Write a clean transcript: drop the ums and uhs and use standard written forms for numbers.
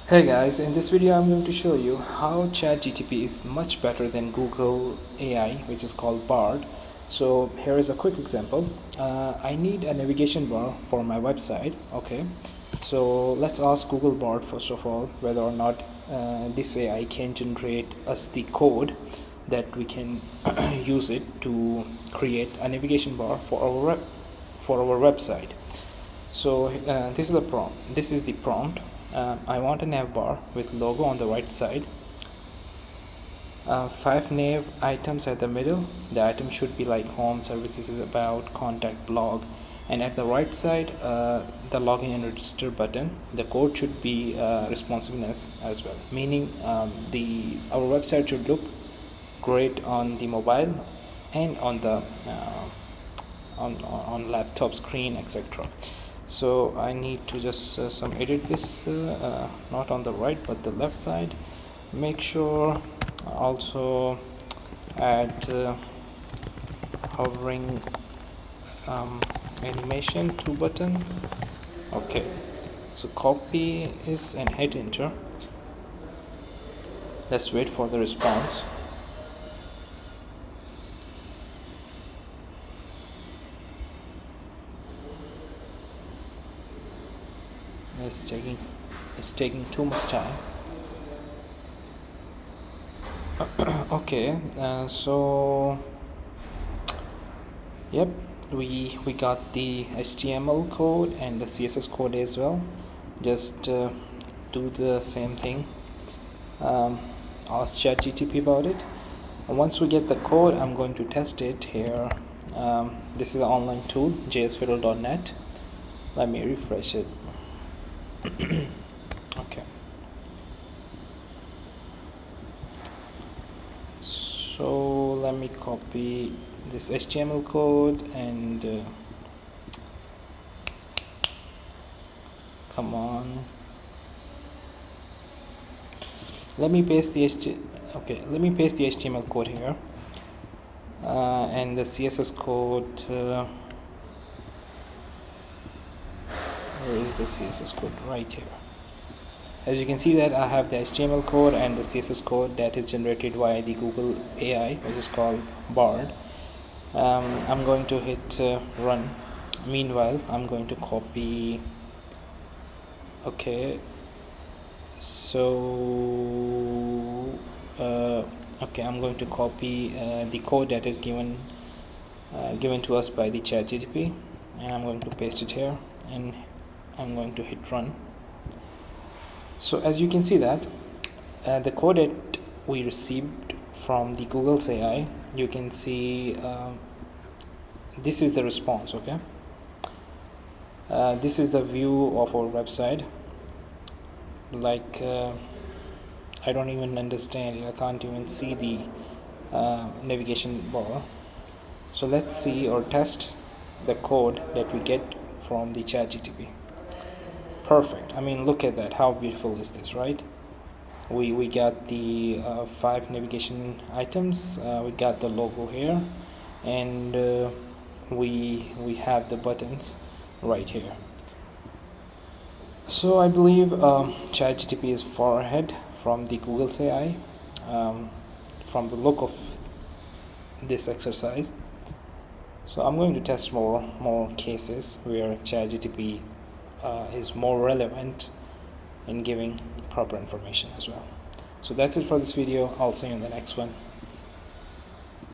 Hey guys, in this video I'm going to show you how ChatGPT is much better than Google AI, which is called Bard. So here is a quick example. I need a navigation bar for my website. Okay, so let's ask Google Bard first of all whether or not this AI can generate us the code that we can use it to create a navigation bar for our website. So this is the prompt. This is the prompt. I want a nav bar with logo on the right side. 5 nav items at the middle. The item should be like home, services, about, contact, blog, and at the right side, the login and register button. The code should be responsiveness as well, meaning our website should look great on the mobile and on the on laptop screen, etc. So I need to just some edit this, not on the right but the left side. Make sure also add hovering animation to button. Okay, so copy this and hit enter. Let's wait for the response. It's taking too much time. Okay, so yep, we got the HTML code and the CSS code as well. Just do the same thing. Ask ChatGPT about it. Once we get the code, I'm going to test it here. This is an online tool, jsfiddle.net. Let me refresh it. Okay, so let me copy this HTML code and come on, let me paste the HTML code here, and the CSS code. Where is the CSS code? Right here. As you can see that I have the HTML code and the CSS code that is generated via the Google AI, which is called Bard. I'm going to hit run. Meanwhile, I'm going to copy. Okay, so okay, I'm going to copy the code that is given to us by the ChatGPT, and I'm going to paste it here, and I'm going to hit run. So as you can see that the code that we received from the Google's AI, you can see this is the response. Okay, this is the view of our website. Like I don't even understand it. I can't even see the navigation bar. So let's see or test the code that we get from the ChatGPT. Perfect. I mean, look at that. How beautiful is this, right? We got the 5 navigation items. We got the logo here, and we have the buttons right here. So I believe ChatGPT is far ahead from the Google's AI, from the look of this exercise. So I'm going to test more cases where ChatGPT is more relevant in giving proper information as well. So that's it for this video. I'll see you in the next one.